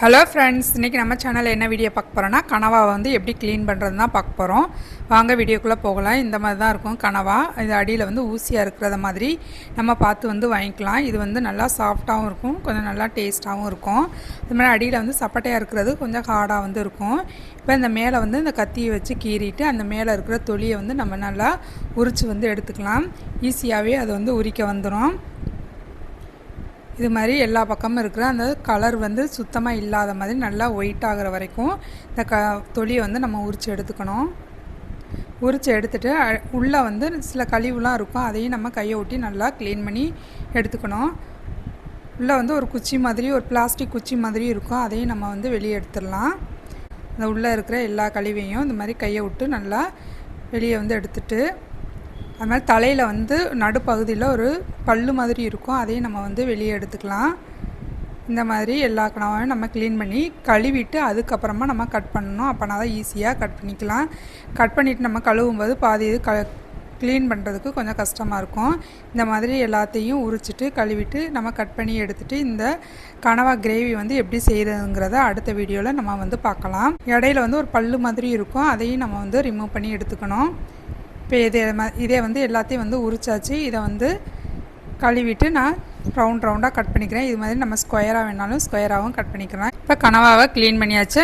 Hello friends, இன்றைக்கி நம்ம சேனலில் என்ன வீடியோ பார்க்க போகிறோன்னா கனவாவை வந்து எப்படி க்ளீன் பண்ணுறது தான் பார்க்க போகிறோம். வாங்க வீடியோக்குள்ளே போகலாம். இந்த மாதிரி தான் இருக்கும் கனவா. இது அடியில் வந்து ஊசியாக இருக்கிறத மாதிரி நம்ம பார்த்து வந்து வாங்கிக்கலாம். இது வந்து நல்லா சாஃப்டாகவும் இருக்கும், கொஞ்சம் நல்லா டேஸ்ட்டாகவும் இருக்கும். அது மாதிரி அடியில் வந்து சப்பட்டையாக இருக்கிறது கொஞ்சம் ஹார்டாக வந்து இருக்கும். இப்போ இந்த மேலே வந்து இந்த கத்தியை வச்சு கீறிட்டு அந்த மேலே இருக்கிற தொலியை வந்து நம்ம நல்லா உரித்து வந்து எடுத்துக்கலாம். ஈஸியாகவே அது வந்து உரிக்க வந்துடும். இது மாதிரி எல்லா பக்கமும் இருக்கிற அந்த கலர் வந்து சுத்தமாக இல்லாத மாதிரி நல்லா ஒயிட் ஆகிற வரைக்கும் இந்த தொலியை வந்து நம்ம உரித்து எடுத்துக்கணும். உரித்து எடுத்துகிட்டு உள்ளே வந்து சில கழிவுலாம் இருக்கும், அதையும் நம்ம கையை ஒட்டி நல்லா க்ளீன் பண்ணி எடுத்துக்கணும். உள்ளே வந்து ஒரு குச்சி மாதிரி, ஒரு பிளாஸ்டிக் குச்சி மாதிரி இருக்கும், அதையும் நம்ம வந்து வெளியே எடுத்துடலாம். அந்த உள்ளே இருக்கிற எல்லா கழிவையும் இந்த மாதிரி கையை விட்டு நல்லா வெளியே வந்து எடுத்துட்டு, அது மாதிரி தலையில் வந்து நடுப்பகுதியில் ஒரு பல்லு மாதிரி இருக்கும், அதையும் நம்ம வந்து வெளியே எடுத்துக்கலாம். இந்த மாதிரி எல்லா கனவையும் நம்ம க்ளீன் பண்ணி கழுவிட்டு அதுக்கப்புறமா நம்ம கட் பண்ணணும். அப்போனா தான் ஈஸியாக கட் பண்ணிக்கலாம். கட் பண்ணிவிட்டு நம்ம கழுவும் போது பாதி இது க்ளீன் பண்ணுறதுக்கு கொஞ்சம் கஷ்டமாக இருக்கும். இந்த மாதிரி எல்லாத்தையும் உரிச்சிட்டு கழுவிட்டு நம்ம கட் பண்ணி எடுத்துகிட்டு இந்த கனவா கிரேவி வந்து எப்படி செய்கிறதுங்கிறத அடுத்த வீடியோவில் நம்ம வந்து பார்க்கலாம். இடையில வந்து ஒரு பல்லு மாதிரி இருக்கும், அதையும் நம்ம வந்து ரிமூவ் பண்ணி எடுத்துக்கணும். இப்போ இதே வந்து எல்லாத்தையும் வந்து உரிச்சாச்சு. இதை வந்து கழுவிட்டு நான் ரவுண்டாக கட் பண்ணிக்கிறேன். இது மாதிரி நம்ம ஸ்கொயராக வேணாலும் ஸ்கொயராகவும் கட் பண்ணிக்கலாம். இப்போ கனவாவை க்ளீன் பண்ணியாச்சு.